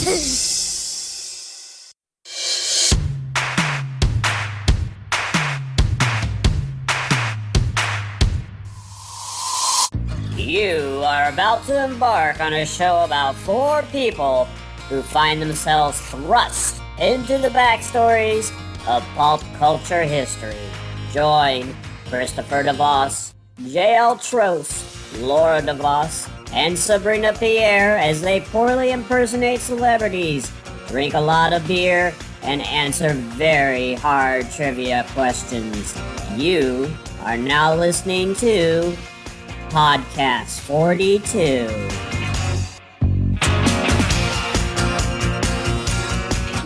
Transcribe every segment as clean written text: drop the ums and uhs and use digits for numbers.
You are about to embark on a show about 4 people who find themselves thrust into the backstories of pulp culture history. Join Christopher DeVos, J.L. Trost, Laura DeVos, and Sabrina Pierre as they poorly impersonate celebrities, drink a lot of beer, and answer very hard trivia questions. You are now listening to Podcast 42.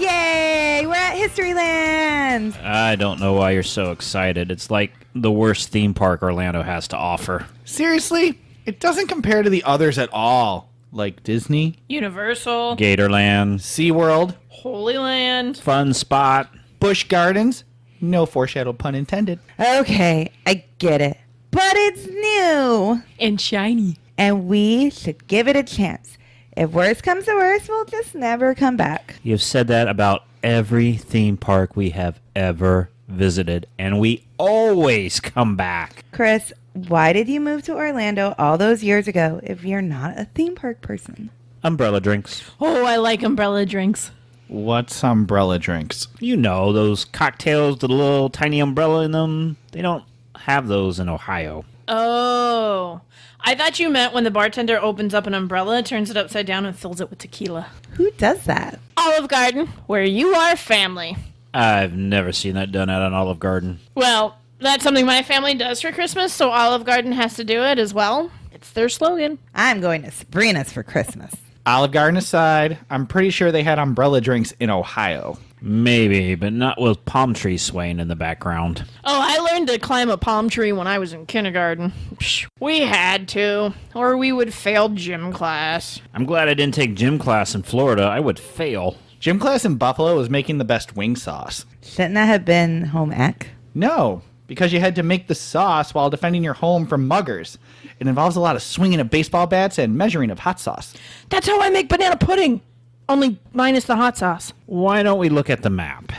Yay! We're at Historyland! I don't know why you're so excited. It's like the worst theme park Orlando has to offer. Seriously? It doesn't compare to the others at all. Like Disney, Universal, Gatorland, SeaWorld, Holy Land. Fun Spot. Busch Gardens. No foreshadowed pun intended. Okay, I get it. But it's new! And shiny. And we should give it a chance. If worse comes to worse, we'll just never come back. You've said that about every theme park we have ever visited, and we always come back. Chris, why did you move to Orlando all those years ago if you're not a theme park person? Umbrella drinks. Oh, I like umbrella drinks. What's umbrella drinks? You know, those cocktails with a little tiny umbrella in them. They don't have those in Ohio. Oh. I thought you meant when the bartender opens up an umbrella, turns it upside down, and fills it with tequila. Who does that? Olive Garden, where you are family. I've never seen that done at an Olive Garden. Well, that's something my family does for Christmas, so Olive Garden has to do it as well. It's their slogan. I'm going to Sabrina's for Christmas. Olive Garden aside, I'm pretty sure they had umbrella drinks in Ohio. Maybe, but not with palm trees swaying in the background. Oh, I learned to climb a palm tree when I was in kindergarten. Psh, we had to, or we would fail gym class. I'm glad I didn't take gym class in Florida. I would fail. Gym class in Buffalo was making the best wing sauce. Shouldn't that have been home ec? No, because you had to make the sauce while defending your home from muggers. It involves a lot of swinging of baseball bats and measuring of hot sauce. That's how I make banana pudding. Only minus the hot sauce. Why don't we look at the map?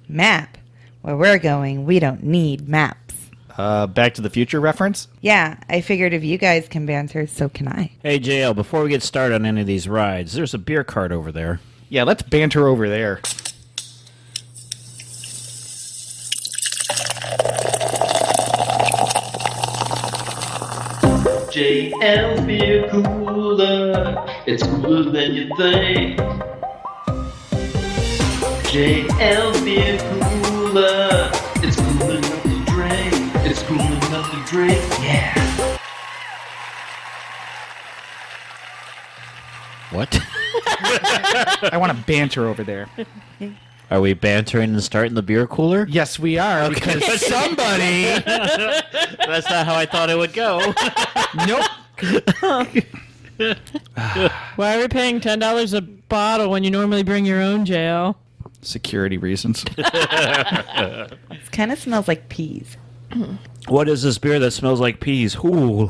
Map. Where we're going, we don't need maps. Back to the Future reference? Yeah, I figured if you guys can banter, so can I. Hey, JL, before we get started on any of these rides, there's a beer cart over there. Yeah, let's banter over there. JL Beer Cooler, it's cooler than you think. JL Beer Cooler, it's cool enough to drink. It's cool enough to drink, yeah. What? I want to banter over there. Are we bantering and starting the beer cooler? Yes, we are, because somebody... That's not how I thought it would go. Nope. Why are we paying $10 a bottle when you normally bring your own, JL? Security reasons. It kind of smells like peas. What is this beer that smells like peas? Ooh.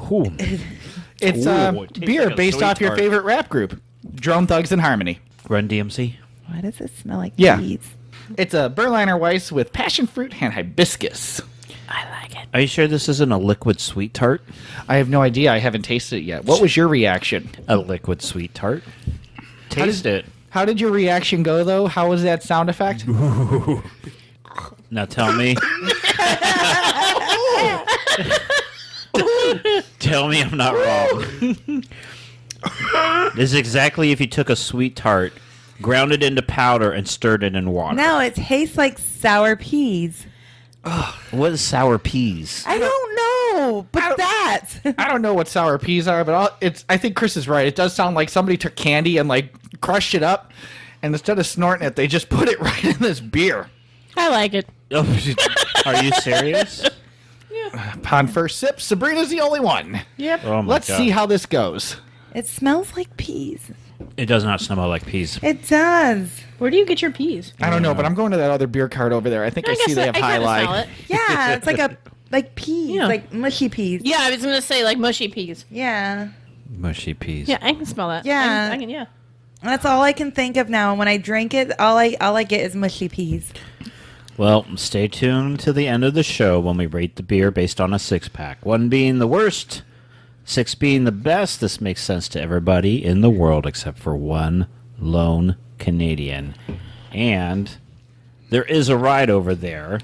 It's Ooh, it tastes beer like a based sweet off your tart. favorite rap group, Drone Thugs and Harmony. Run DMC? Why does it smell like Yeah. peas? It's a Berliner Weiss with passion fruit and hibiscus. I like it. Are you sure this isn't a liquid sweet tart? I have no idea. I haven't tasted it yet. What was your reaction? A liquid sweet tart? Taste it. How did your reaction go, though? How was that sound effect? Now tell me. Tell me I'm not wrong. This is exactly if you took a sweet tart, ground it into powder, and stirred it in water. No, it tastes like sour peas. What is sour peas? I don't know, but that. I don't know what sour peas are, but I think Chris is right. It does sound like somebody took candy and like crushed it up, and instead of snorting it, they just put it right in this beer. I like it. Oh, are you serious? Upon first sip, Sabrina's the only one. Yep. Oh my Let's God. see how this goes. It smells like peas. It does not smell like peas. It does. Where do you get your peas? I don't know, but I'm going to that other beer cart over there. I think I see they have I kinda highlight. smell it. Yeah, it's like peas, Yeah. like mushy peas. Yeah, I was gonna say like mushy peas. Yeah. Mushy peas. Yeah, I can smell that. Yeah. I can. Yeah. That's all I can think of now. When I drink it, all I get is mushy peas. Well, stay tuned to the end of the show when we rate the beer based on a 6-pack. 1 being the worst, 6 being the best. This makes sense to everybody in the world except for one lone Canadian. And there is a ride over there.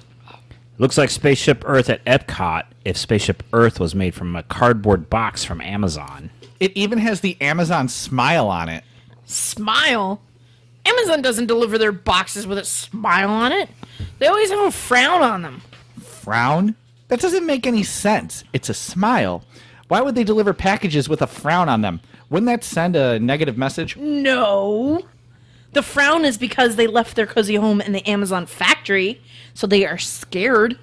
Looks like Spaceship Earth at Epcot if Spaceship Earth was made from a cardboard box from Amazon. It even has the Amazon smile on it. Smile? Amazon doesn't deliver their boxes with a smile on it. They always have a frown on them. Frown? That doesn't make any sense. It's a smile. Why would they deliver packages with a frown on them? Wouldn't that send a negative message? No. The frown is because they left their cozy home in the Amazon factory, so they are scared.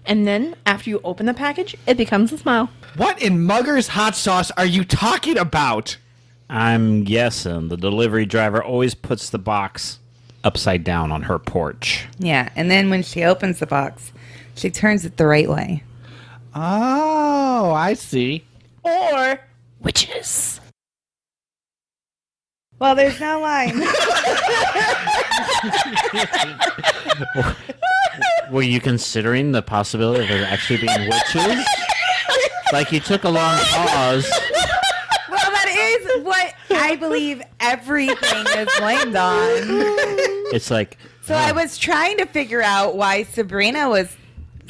And then, after you open the package, it becomes a smile. What in Mugger's hot sauce are you talking about? I'm guessing the delivery driver always puts the box upside down on her porch. Yeah, and then when she opens the box, she turns it the right way. Oh, I see. Or witches. Well, there's no line. Were you considering the possibility of there actually being witches? Like you took a long pause. Well, that is what I believe everything is blamed on. It's like... So I was trying to figure out why Sabrina was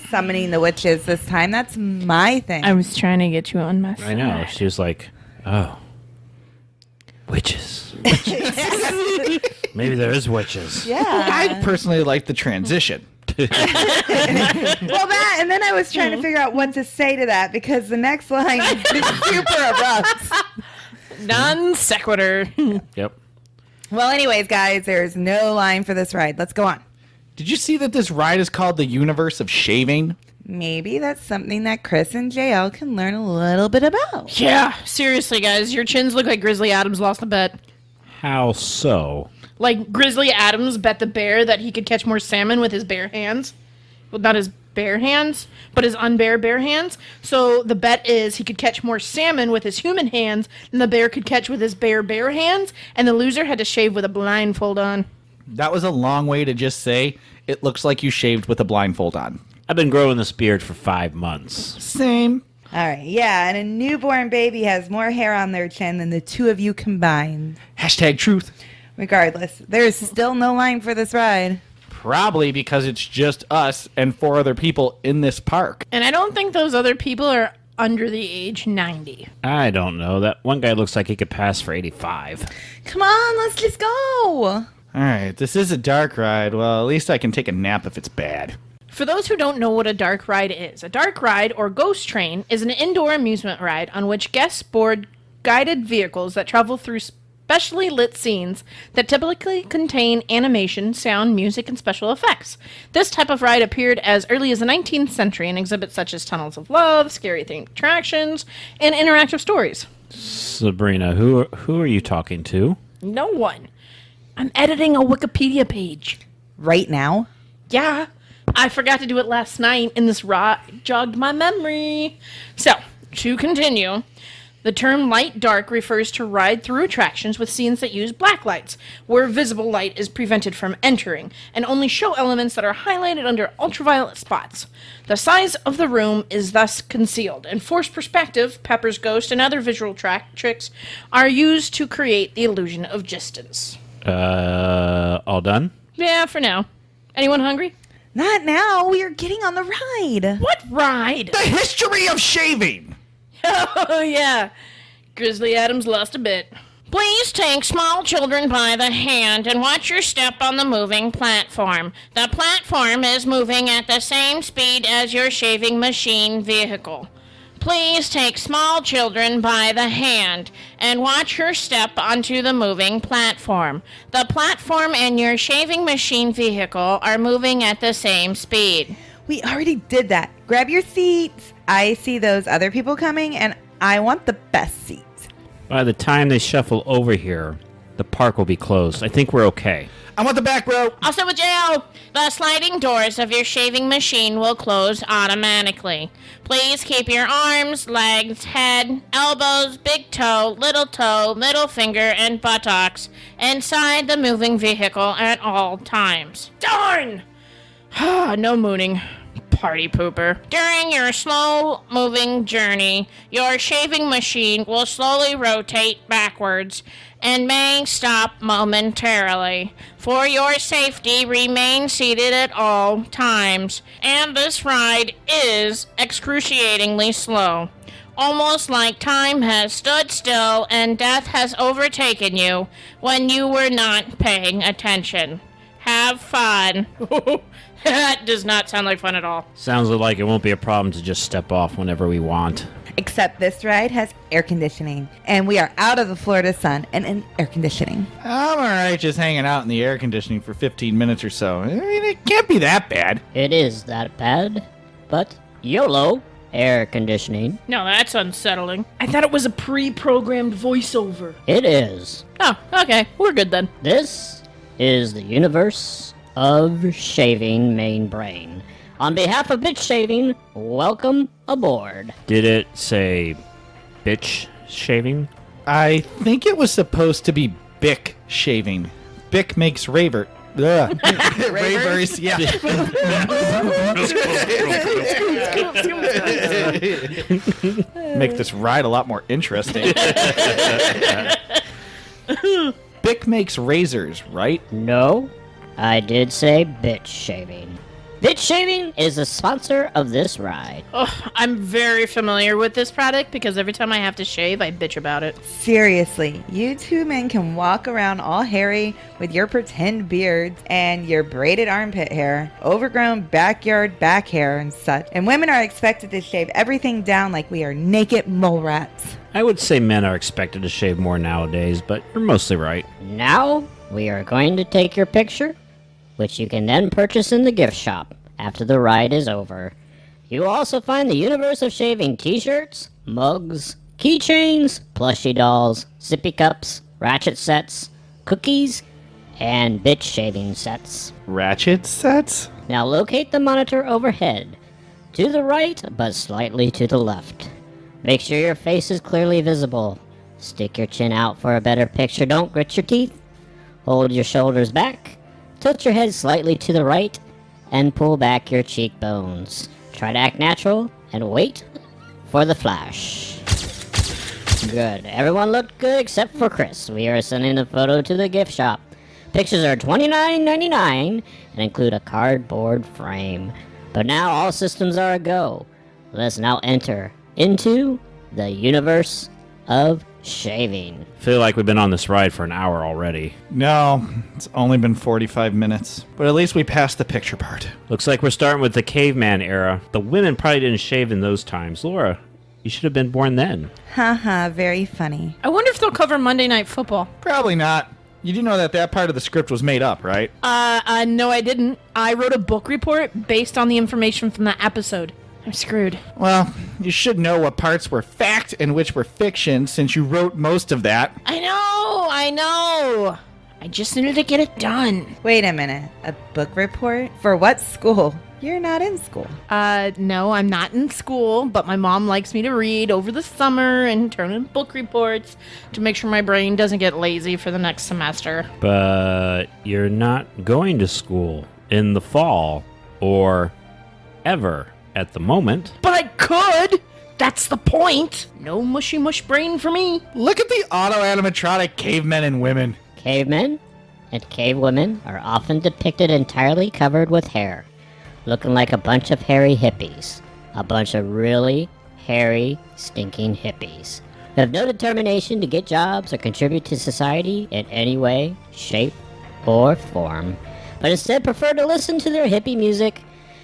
summoning the witches this time. That's my thing. I was trying to get you on my side. I know. She was like, oh, witches. Maybe there is witches. Yeah. I personally like the transition. Well, that, and then I was trying to figure out what to say to that because the next line is super abrupt. Non sequitur. Yep. Well, anyways, guys, there's no line for this ride. Let's go on. Did you see that this ride is called the Universe of Shaving? Maybe that's something that Chris and JL can learn a little bit about. Yeah, seriously, guys, your chins look like Grizzly Adams lost a bet. How so? Like Grizzly Adams bet the bear that he could catch more salmon with his bare hands. Well, not his bare hands, but his bare hands. So the bet is he could catch more salmon with his human hands than the bear could catch with his bare hands, and the loser had to shave with a blindfold on. That was a long way to just say, it looks like you shaved with a blindfold on. I've been growing this beard for 5 months. Same. All right, yeah, and a newborn baby has more hair on their chin than the two of you combined. Hashtag truth. Regardless, there's still no line for this ride. Probably because it's just us and 4 other people in this park. And I don't think those other people are under the age 90. I don't know. That one guy looks like he could pass for 85. Come on, let's just go. All right, this is a dark ride. Well, at least I can take a nap if it's bad. For those who don't know what a dark ride is, a dark ride, or ghost train, is an indoor amusement ride on which guests board guided vehicles that travel through specially lit scenes that typically contain animation, sound, music, and special effects. This type of ride appeared as early as the 19th century in exhibits such as Tunnels of Love, scary themed attractions, and interactive stories. Sabrina, who are you talking to? No one. I'm editing a Wikipedia page. Right now? Yeah, I forgot to do it last night, and this jogged my memory. So, to continue, the term light dark refers to ride through attractions with scenes that use black lights, where visible light is prevented from entering, and only show elements that are highlighted under ultraviolet spots. The size of the room is thus concealed, and forced perspective, Pepper's Ghost, and other visual tricks are used to create the illusion of distance. All done? Yeah, for now. Anyone hungry? Not now. We are getting on the ride. What ride? The history of shaving! Oh, yeah. Grizzly Adams lost a bit. Please take small children by the hand and watch your step on the moving platform. The platform is moving at the same speed as your shaving machine vehicle. Please take small children by the hand and watch her step onto the moving platform. The platform and your shaving machine vehicle are moving at the same speed. We already did that. Grab your seats. I see those other people coming, and I want the best seats. By the time they shuffle over here, the park will be closed. I think we're okay. I want the back row. Also with Joe, the sliding doors of your shaving machine will close automatically. Please keep your arms, legs, head, elbows, big toe, middle finger, and buttocks inside the moving vehicle at all times. Darn! No mooning. Party pooper. During your slow-moving journey, your shaving machine will slowly rotate backwards and may stop momentarily. For your safety, remain seated at all times. And this ride is excruciatingly slow. Almost like time has stood still and death has overtaken you when you were not paying attention. Have fun. That does not sound like fun at all. Sounds like it won't be a problem to just step off whenever we want. Except this ride has air conditioning, and we are out of the Florida sun and in air conditioning. I'm alright just hanging out in the air conditioning for 15 minutes or so. I mean, it can't be that bad. It is that bad, but YOLO, air conditioning. No, that's unsettling. I thought it was a pre-programmed voiceover. It is. Oh, okay. We're good then. This is the universe of Shaving Main Brain. On behalf of Bitch Shaving, welcome aboard. Did it say bitch shaving? I think it was supposed to be Bic shaving. Bic makes raver. Ugh. Ravers, yeah. Make this ride a lot more interesting. Bic makes razors, right? No, I did say Bitch Shaving. Bitch Shaving is the sponsor of this ride. Oh, I'm very familiar with this product because every time I have to shave, I bitch about it. Seriously, you two men can walk around all hairy with your pretend beards and your braided armpit hair, overgrown backyard back hair and such. And women are expected to shave everything down like we are naked mole rats. I would say men are expected to shave more nowadays, but you're mostly right. Now, we are going to take your picture, which you can then purchase in the gift shop after the ride is over. You will also find the Universe of Shaving t-shirts, mugs, keychains, plushie dolls, sippy cups, ratchet sets, cookies, and bitch shaving sets. Ratchet sets? Now locate the monitor overhead, to the right but slightly to the left. Make sure your face is clearly visible. Stick your chin out for a better picture. Don't grit your teeth. Hold your shoulders back. Tilt your head slightly to the right and pull back your cheekbones. Try to act natural and wait for the flash. Good. Everyone looked good except for Chris. We are sending the photo to the gift shop. Pictures are $29.99 and include a cardboard frame. But now all systems are a go. Let's now enter into the universe of shaving. Feel like we've been on this ride for an hour already. No, it's only been 45 minutes. But at least we passed the picture part. Looks like we're starting with the caveman era. The women probably didn't shave in those times. Laura, you should have been born then. Haha, very funny. I wonder if they'll cover Monday Night Football. Probably not. You do know that part of the script was made up, right? No, I didn't. I wrote a book report based on the information from that episode. I'm screwed. Well, you should know what parts were fact and which were fiction since you wrote most of that. I know. I just needed to get it done. Wait a minute, a book report? For what school? You're not in school. No, I'm not in school, but my mom likes me to read over the summer and turn in book reports to make sure my brain doesn't get lazy for the next semester. But you're not going to school in the fall or ever at the moment. But I could! That's the point! No mushy mush brain for me. Look at the auto-animatronic cavemen and women. Cavemen and cavewomen are often depicted entirely covered with hair, looking like a bunch of hairy hippies. A bunch of really hairy, stinking hippies who have no determination to get jobs or contribute to society in any way, shape, or form, but instead prefer to listen to their hippie music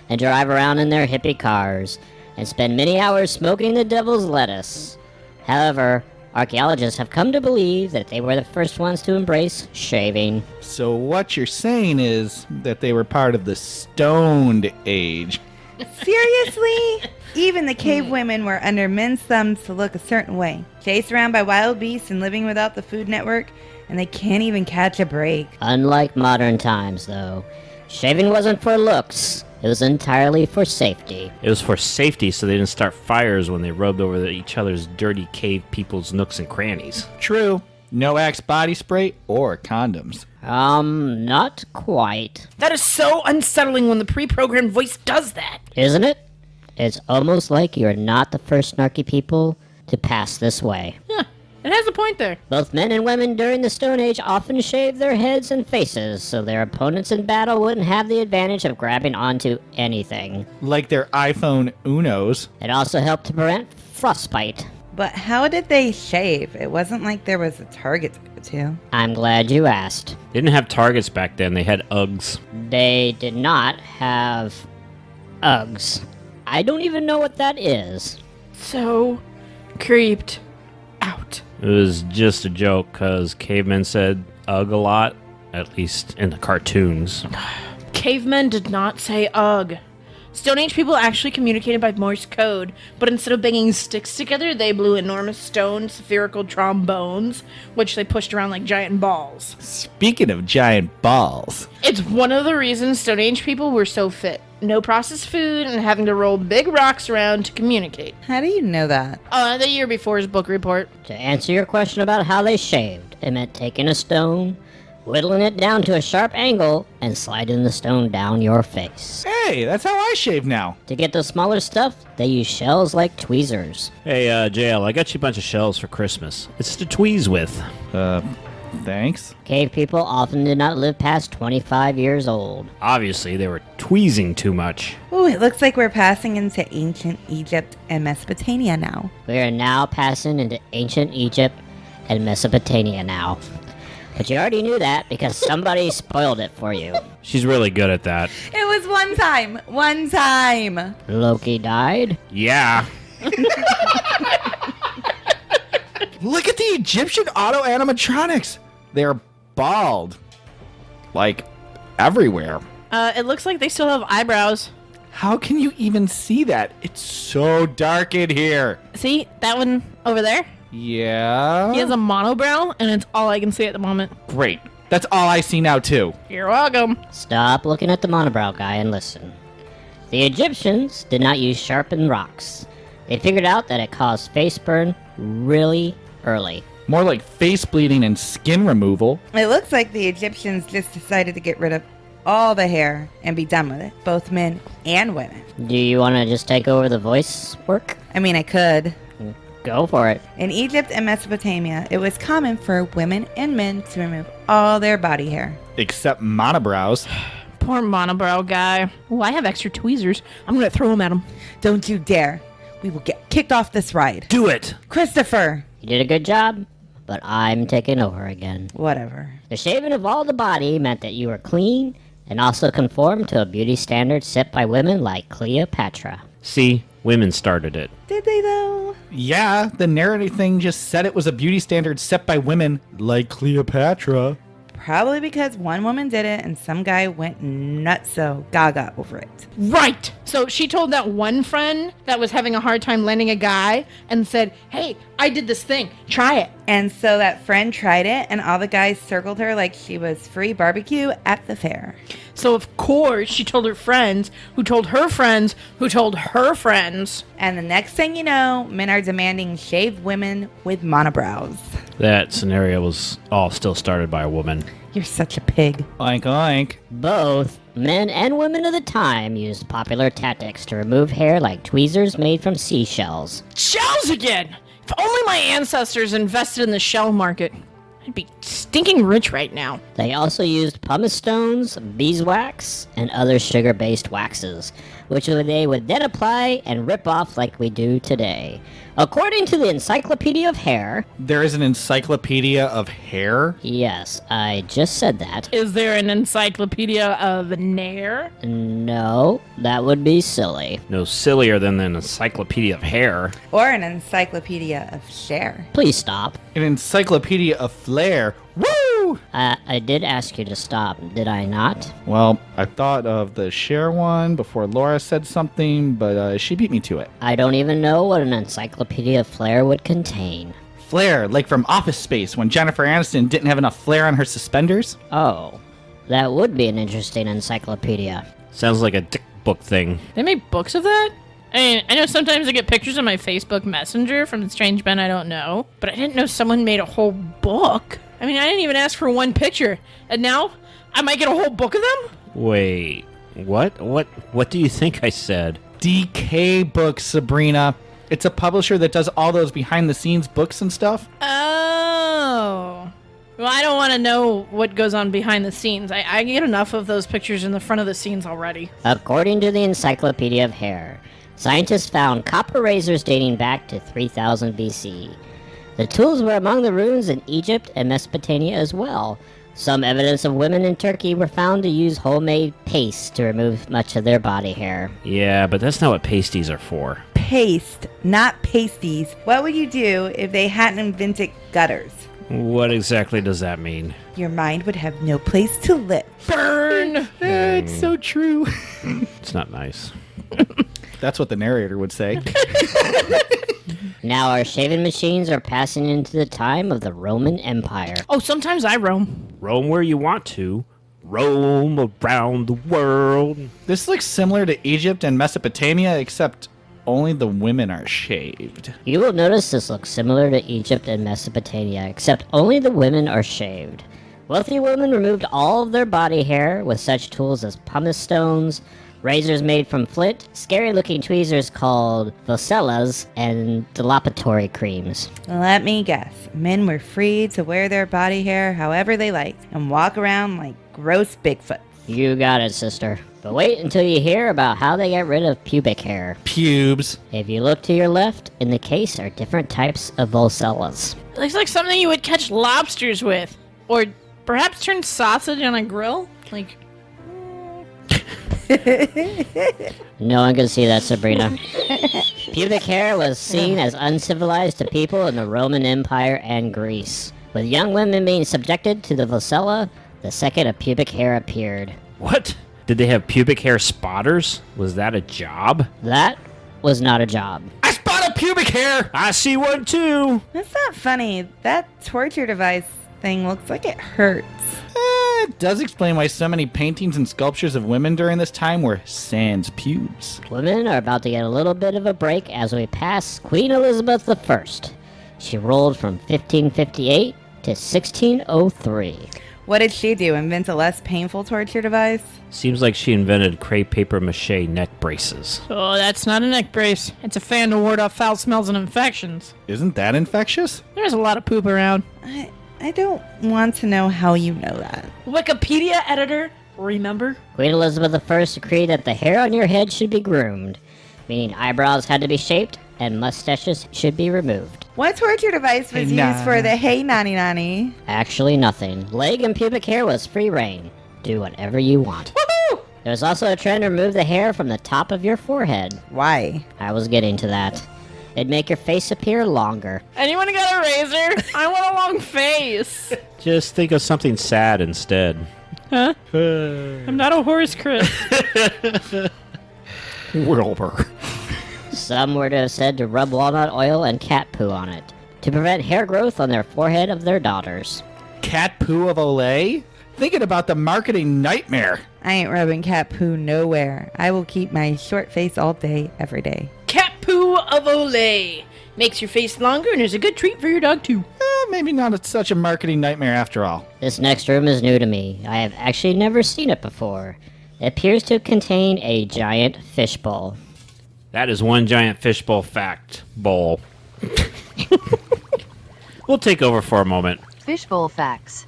and drive around in their hippie cars and spend many hours smoking the devil's lettuce. However, archaeologists have come to believe that they were the first ones to embrace shaving. So what you're saying is that they were part of the Stoned Age. Seriously? Even the cave women were under men's thumbs to look a certain way, chased around by wild beasts and living without the Food Network, and they can't even catch a break. Unlike modern times, though, shaving wasn't for looks. It was entirely for safety. It was for safety so they didn't start fires when they rubbed over each other's dirty cave people's nooks and crannies. True. No Axe body spray or condoms. Not quite. That is so unsettling when the pre-programmed voice does that. Isn't it? It's almost like you're not the first snarky people to pass this way. Yeah, it has a point there. Both men and women during the Stone Age often shaved their heads and faces so their opponents in battle wouldn't have the advantage of grabbing onto anything. Like their iPhone Unos. It also helped to prevent frostbite. But how did they shave? It wasn't like there was a target to go to. I'm glad you asked. They didn't have targets back then, they had Uggs. They did not have Uggs. I don't even know what that is. So creeped out. It was just a joke because cavemen said Ugg a lot, at least in the cartoons. Cavemen did not say ugh. Stone Age people actually communicated by Morse code, but instead of banging sticks together, they blew enormous stone spherical trombones, which they pushed around like giant balls. Speaking of giant balls. It's one of the reasons Stone Age people were so fit. No processed food and having to roll big rocks around to communicate. How do you know that? The year before his book report. To answer your question about how they shaved, it meant taking a stone, whittling it down to a sharp angle, and sliding the stone down your face. Hey, that's how I shave now. To get the smaller stuff, they use shells like tweezers. Hey, JL, I got you a bunch of shells for Christmas. It's to tweeze with. Thanks. Cave people often did not live past 25 years old. Obviously, they were tweezing too much. Ooh, it looks like we're passing into ancient Egypt and Mesopotamia now. We are now passing into ancient Egypt and Mesopotamia now. But you already knew that because somebody spoiled it for you. She's really good at that. It was one time. One time. Loki died. Yeah. Look at the Egyptian auto animatronics. They're bald. Like, everywhere. It looks like they still have eyebrows. How can you even see that? It's so dark in here. See, that one over there? Yeah. He has a monobrow, and it's all I can see at the moment. Great. That's all I see now, too. You're welcome. Stop looking at the monobrow guy and listen. The Egyptians did not use sharpened rocks. They figured out that it caused face burn really early. More like face bleeding and skin removal. It looks like the Egyptians just decided to get rid of all the hair and be done with it, both men and women. Do you want to just take over the voice work? I mean, I could. Go for it. In Egypt and Mesopotamia, it was common for women and men to remove all their body hair. Except monobrows. Poor monobrow guy. Oh, I have extra tweezers. I'm gonna throw them at him. Don't you dare. We will get kicked off this ride. Do it. Christopher. You did a good job, but I'm taking over again. Whatever. The shaving of all the body meant that you were clean and also conformed to a beauty standard set by women like Cleopatra. See, women started it. Did they though? Yeah, the narrative thing just said it was a beauty standard set by women like Cleopatra. Probably because one woman did it and some guy went nutso gaga over it. Right. So she told that one friend that was having a hard time landing a guy and said, "Hey, I did this thing. Try it." And so that friend tried it and all the guys circled her like she was free barbecue at the fair. So of course she told her friends, who told her friends, who told her friends. And the next thing you know, men are demanding shaved women with monobrows. That scenario was all still started by a woman. You're such a pig. Oink oink. Both men and women of the time used popular tactics to remove hair like tweezers made from seashells. Shells again! If only my ancestors invested in the shell market. I'd be stinking rich right now. They also used pumice stones, beeswax, and other sugar-based waxes, which they would then apply and rip off like we do today. According to the Encyclopedia of Hair, There is an encyclopedia of hair? yes, I just said that. Is there an encyclopedia of Nair? No, that would be silly. No sillier than an encyclopedia of hair. Or an encyclopedia of Cher. Please stop. An encyclopedia of flair. Woo! you? I did ask you to stop, did I not? Well, I thought of the share one before Laura said something, but she beat me to it. I don't even know what an Encyclopedia Flair would contain. Flair, like from Office Space when Jennifer Aniston didn't have enough flair on her suspenders. Oh, that would be an interesting encyclopedia. Sounds like a dick book thing. They make books of that? I mean, I know sometimes I get pictures on my Facebook Messenger from strange men I don't know, but I didn't know someone made a whole book. I mean, I didn't even ask for one picture, and now I might get a whole book of them? Wait, what? What do you think I said? DK Books, Sabrina. It's a publisher that does all those behind-the-scenes books and stuff. Oh. Well, I don't want to know what goes on behind the scenes. I get enough of those pictures in the front of the scenes already. According to the Encyclopedia of Hair, scientists found copper razors dating back to 3000 BC. The tools were among the ruins in Egypt and Mesopotamia as well. Some evidence of women in Turkey were found to use homemade paste to remove much of their body hair. Yeah, but that's not what pasties are for. Paste, not pasties. What would you do if they hadn't invented gutters? What exactly does that mean? Your mind would have no place to live. Burn! It's so true. It's not nice. That's what the narrator would say. Now our shaving machines are passing into the time of the Roman Empire. Oh, sometimes I roam. Roam where you want to. Roam around the world. This looks similar to Egypt and Mesopotamia, except only the women are shaved. You will notice this looks similar to Egypt and Mesopotamia, except only the women are shaved. Wealthy women removed all of their body hair with such tools as pumice stones, razors made from flint, scary-looking tweezers called Vocellas, and dilapidatory creams. Let me guess. Men were free to wear their body hair however they liked and walk around like gross Bigfoot. You got it, sister. But wait until you hear about how they get rid of pubic hair. Pubes. If you look to your left, in the case are different types of Vocellas. It looks like something you would catch lobsters with. Or perhaps turn sausage on a grill. Like, No one can see that, Sabrina. Pubic hair was seen as uncivilized to people in the Roman Empire and Greece. With young women being subjected to the Vocella, the second a pubic hair appeared. What? Did they have pubic hair spotters? Was that a job? That was not a job. I spot a pubic hair! I see one too. That's not funny. That torture device thing looks like it hurts. It does explain why so many paintings and sculptures of women during this time were sans pubes. Women are about to get a little bit of a break as we pass Queen Elizabeth I. She ruled from 1558 to 1603. What did she do? Invent a less painful torture device? Seems like she invented crepe paper mache neck braces. oh, that's not a neck brace. It's a fan to ward off foul smells and infections. Isn't that infectious? There's a lot of poop around. I don't want to know how you know that. Wikipedia editor, remember? Queen Elizabeth I decreed that the hair on your head should be groomed, meaning eyebrows had to be shaped and mustaches should be removed. What torture device was Hey, used for Nana. the Hey Nanny Nanny? Actually nothing. Leg and pubic hair was free reign. Do whatever you want. Woohoo! There was also a trend to remove the hair from the top of your forehead. Why? I was getting to that. It'd make your face appear longer. Anyone got a razor? I want a long face. Just think of something sad instead. Huh? I'm not a horse, Chris. Wilbur. Some were to have said to rub walnut oil and cat poo on it, to prevent hair growth on their forehead of their daughters. Cat poo of Olay? Thinking about the marketing nightmare. I ain't rubbing cat poo nowhere. I will keep my short face all day, every day. Cat poo of Olay. Makes your face longer and is a good treat for your dog, too. Maybe not such a marketing nightmare after all. This next room is new to me. I have actually never seen it before. It appears to contain a giant fishbowl. That is one giant fishbowl fact bowl. We'll take over for a moment. Fishbowl facts.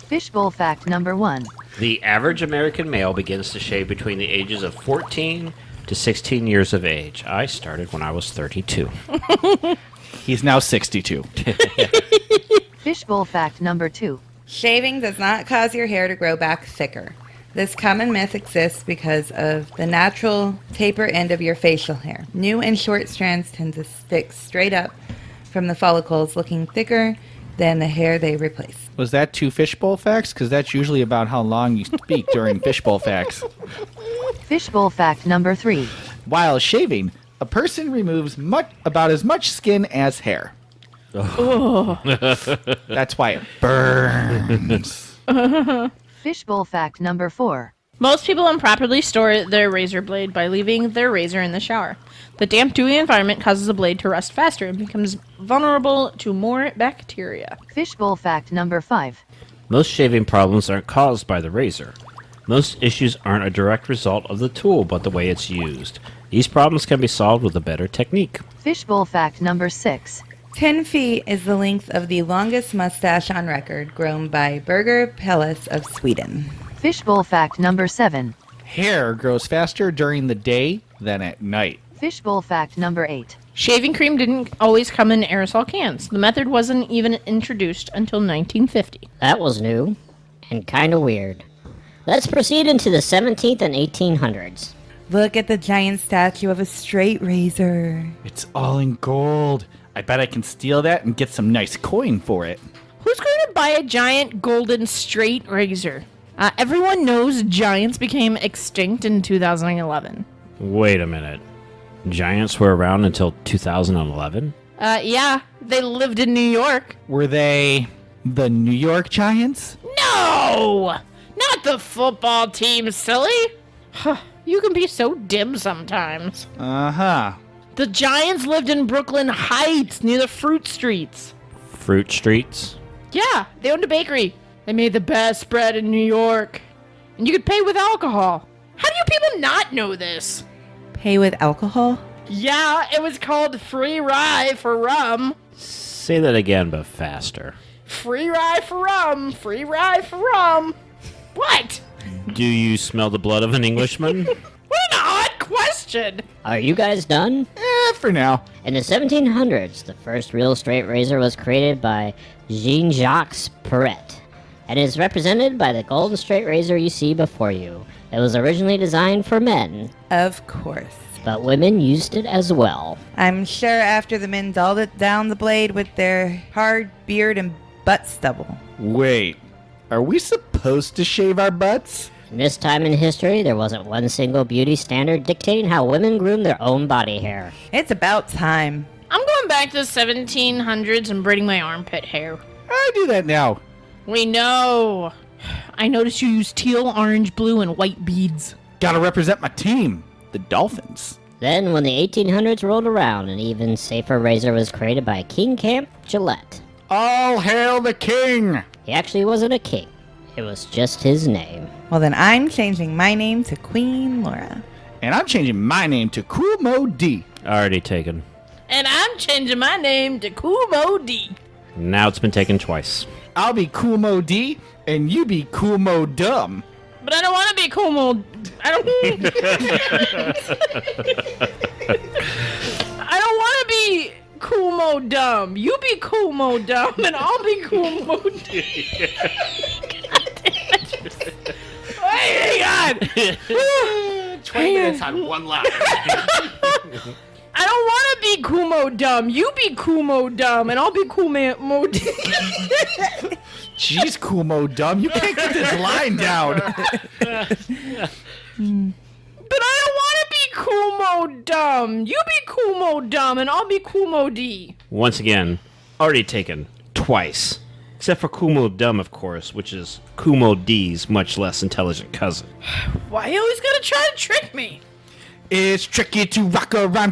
Fishbowl fact number 1. The average American male begins to shave between the ages of 14 to 16 years of age. I started when I was 32. He's now 62. Fishbowl fact number 2. Shaving does not cause your hair to grow back thicker. This common myth exists because of the natural taper end of your facial hair. New and short strands tend to stick straight up from the follicles, looking thicker than the hair they replace. Was that 2 fishbowl facts? Because that's usually about how long you speak during fishbowl facts. Fishbowl fact number 3. While shaving, a person removes about as much skin as hair. That's why it burns. Fishbowl fact number 4. Most people improperly store their razor blade by leaving their razor in the shower. The damp, dewy environment causes the blade to rust faster and becomes vulnerable to more bacteria. Fishbowl fact number 5. Most shaving problems aren't caused by the razor. Most issues aren't a direct result of the tool, but the way it's used. These problems can be solved with a better technique. Fishbowl fact number 6. 10 feet is the length of the longest mustache on record, grown by Birger Pellis of Sweden. Fishbowl fact number 7. Hair grows faster during the day than at night. Fishbowl fact number 8. Shaving cream didn't always come in aerosol cans. The method wasn't even introduced until 1950. That was new and kind of weird. Let's proceed into the 17th and 1800s. Look at the giant statue of a straight razor. It's all in gold. I bet I can steal that and get some nice coin for it. Who's going to buy a giant golden straight razor? Everyone knows giants became extinct in 2011. Wait a minute. Giants were around until 2011? Yeah, they lived in New York. Were they the New York Giants? No! Not the football team, silly! You can be so dim sometimes. Uh-huh. The Giants lived in Brooklyn Heights, near the Fruit Streets. Fruit Streets? Yeah, they owned a bakery. They made the best bread in New York. And you could pay with alcohol. How do you people not know this? Pay with alcohol? Yeah, it was called free rye for rum. Say that again, but faster. Free rye for rum. Free rye for rum. What? Do you smell the blood of an Englishman? What an odd question. Are you guys done? For now. In the 1700s, the first real straight razor was created by Jean-Jacques Perret, and is represented by the golden straight razor you see before you. It was originally designed for men, Of course. but women used it as well. I'm sure after the men dulled it down the blade with their hard beard and butt stubble. Wait, are we supposed to shave our butts? In this time in history, there wasn't one single beauty standard dictating how women groomed their own body hair. It's about time. I'm going back to the 1700s and braiding my armpit hair. I do that now. We know. I noticed you use teal, orange, blue, and white beads. Gotta represent my team, the Dolphins. Then, when the 1800s rolled around, an even safer razor was created by King Camp Gillette. All hail the king! He actually wasn't a king. It was just his name. Well, then I'm changing my name to Queen Laura. And I'm changing my name to Kumo D. Already taken. And I'm changing my name to Kumo D. Now it's been taken twice. I'll be Kumo D, and you be Kumo Dumb. But I don't want to be Kumo. I don't. I don't want to be Kumo Dumb. You be Kumo Dumb, and I'll be Kumo D. God damn it. Hang on. 20 minutes on one line. I don't want to be Kumo Dumb. You be Kumo Dumb, and I'll be Kumo D. Jeez, Kumo Dumb, you can't get this line down. But I don't want to be Kumo Dumb. You be Kumo Dumb, and I'll be Kumo D. Once again, already taken twice. Except for Kumo Dumb, of course, which is Kumo D's much less intelligent cousin. Why you always gotta try to trick me? It's tricky to rock a rhyme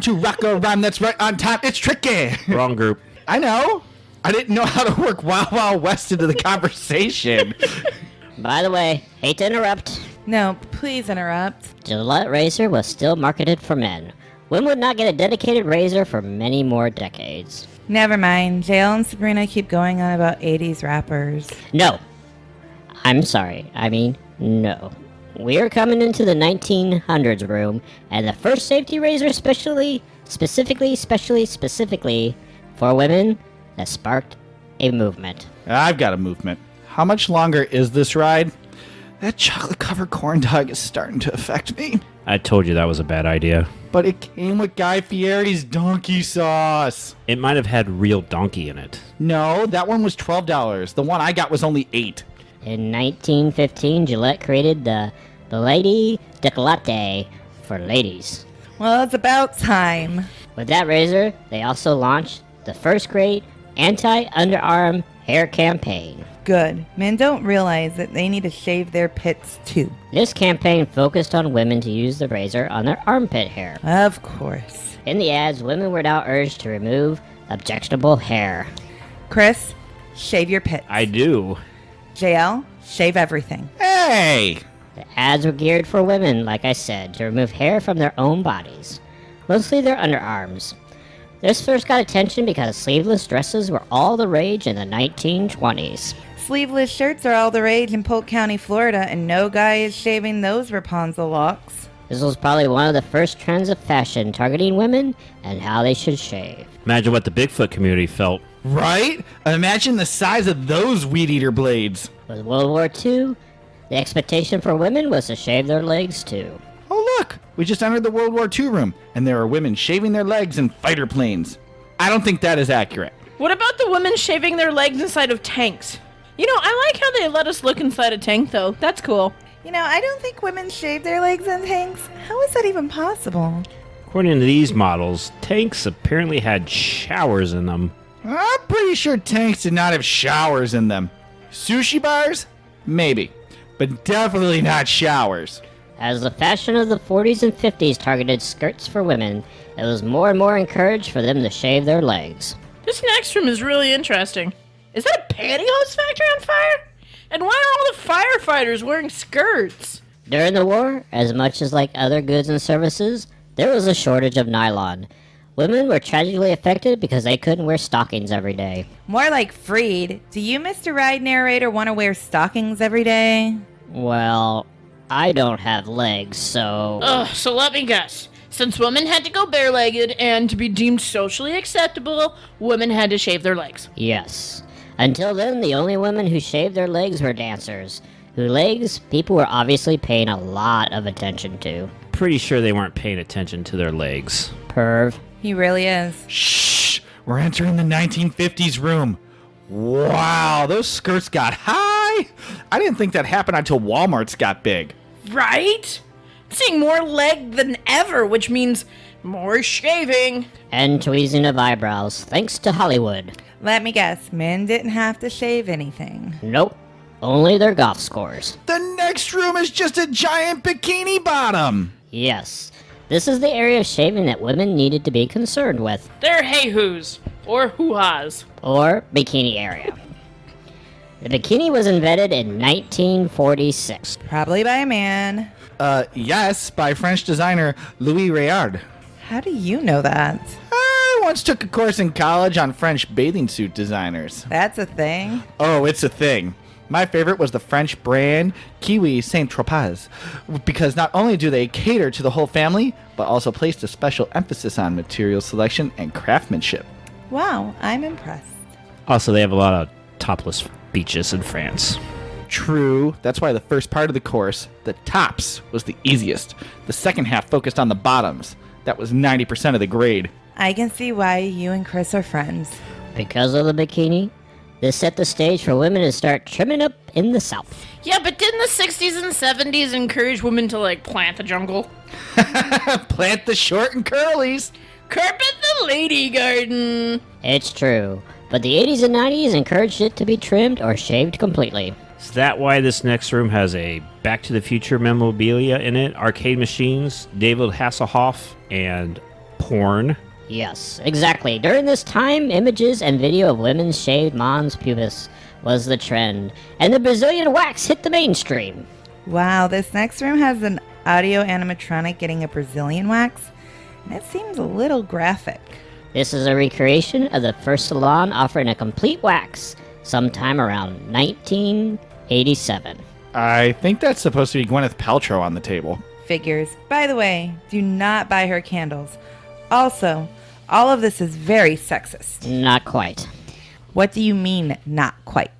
that's right on time. It's tricky. Wrong group. I know. I didn't know how to work Wild Wild West into the conversation. By the way, hate to interrupt, No, please interrupt. Gillette razor was still marketed for men. Women would not get a dedicated razor for many more decades. Never mind. Jail and Sabrina keep going on about 80s rappers. No. I'm sorry. I mean, no. We're coming into the 1900s room, and the first safety razor specifically for women that sparked a movement. I've got a movement. How much longer is this ride? That chocolate-covered corn dog is starting to affect me. I told you that was a bad idea. But it came with Guy Fieri's donkey sauce. It might have had real donkey in it. No, that one was $12. The one I got was only $8. In 1915, Gillette created the Lady Décolleté for ladies. Well, it's about time. With that razor, they also launched the first great anti-underarm hair campaign. Good. Men don't realize that they need to shave their pits too. This campaign focused on women to use the razor on their armpit hair. Of course. In the ads, women were now urged to remove objectionable hair. Chris, shave your pits. I do. JL, shave everything. Hey! The ads were geared for women, like I said, to remove hair from their own bodies, mostly their underarms. This first got attention because sleeveless dresses were all the rage in the 1920s. Sleeveless shirts are all the rage in Polk County, Florida, and no guy is shaving those Rapunzel locks. This was probably one of the first trends of fashion targeting women and how they should shave. Imagine what the Bigfoot community felt. Right? Imagine the size of those weed eater blades. With World War II, the expectation for women was to shave their legs too. Oh, look! We just entered the World War II room, and there are women shaving their legs in fighter planes. I don't think that is accurate. What about the women shaving their legs inside of tanks? You know, I like how they let us look inside a tank, though. That's cool. You know, I don't think women shave their legs in tanks. How is that even possible? According to these models, tanks apparently had showers in them. I'm pretty sure tanks did not have showers in them. Sushi bars? Maybe. But definitely not showers. As the fashion of the 40s and 50s targeted skirts for women, it was more and more encouraged for them to shave their legs. This next room is really interesting. Is that a pantyhose factory on fire? And why are all the firefighters wearing skirts? During the war, as much as like other goods and services, there was a shortage of nylon. Women were tragically affected because they couldn't wear stockings every day. More like freed. Do you, Mr. Ride Narrator, want to wear stockings every day? Well, I don't have legs, so... Ugh, so let me guess. Since women had to go bare-legged and to be deemed socially acceptable, women had to shave their legs. Yes. Until then, the only women who shaved their legs were dancers, whose legs people were obviously paying a lot of attention to. Pretty sure they weren't paying attention to their legs. Perv. He really is. Shh! We're entering the 1950s room. Wow, those skirts got high! I didn't think that happened until Walmart's got big. Right? Seeing more leg than ever, which means more shaving. And tweezing of eyebrows, thanks to Hollywood. Let me guess, men didn't have to shave anything. Nope. Only their golf scores. The next room is just a giant bikini bottom. Yes. This is the area of shaving that women needed to be concerned with. They're hey-hoos. Or hoo-has. Or bikini area. The bikini was invented in 1946. Probably by a man. Yes, by French designer Louis Réard. How do you know that? I once took a course in college on French bathing suit designers. That's a thing. Oh, it's a thing. My favorite was the French brand Kiwi Saint-Tropez, because not only do they cater to the whole family, but also placed a special emphasis on material selection and craftsmanship. Wow, I'm impressed. Also, they have a lot of topless beaches in France. True, that's why the first part of the course, the tops, was the easiest. The second half focused on the bottoms. That was 90% of the grade. I can see why you and Chris are friends. Because of the bikini, this set the stage for women to start trimming up in the South. Yeah, but didn't the 60s and 70s encourage women to, like, plant the jungle? Plant the short and curlies. Carpet the lady garden. It's true, but the 80s and 90s encouraged it to be trimmed or shaved completely. Is that why this next room has a Back to the Future memorabilia in it, arcade machines, David Hasselhoff, and porn? Yes, exactly. During this time, images and video of women's shaved mons pubis was the trend, and the Brazilian wax hit the mainstream. Wow, this next room has an audio animatronic getting a Brazilian wax, and it seems a little graphic. This is a recreation of the first salon offering a complete wax sometime around 1987. I think that's supposed to be Gwyneth Paltrow on the table. Figures. By the way, do not buy her candles. Also, all of this is very sexist. Not quite. What do you mean, not quite?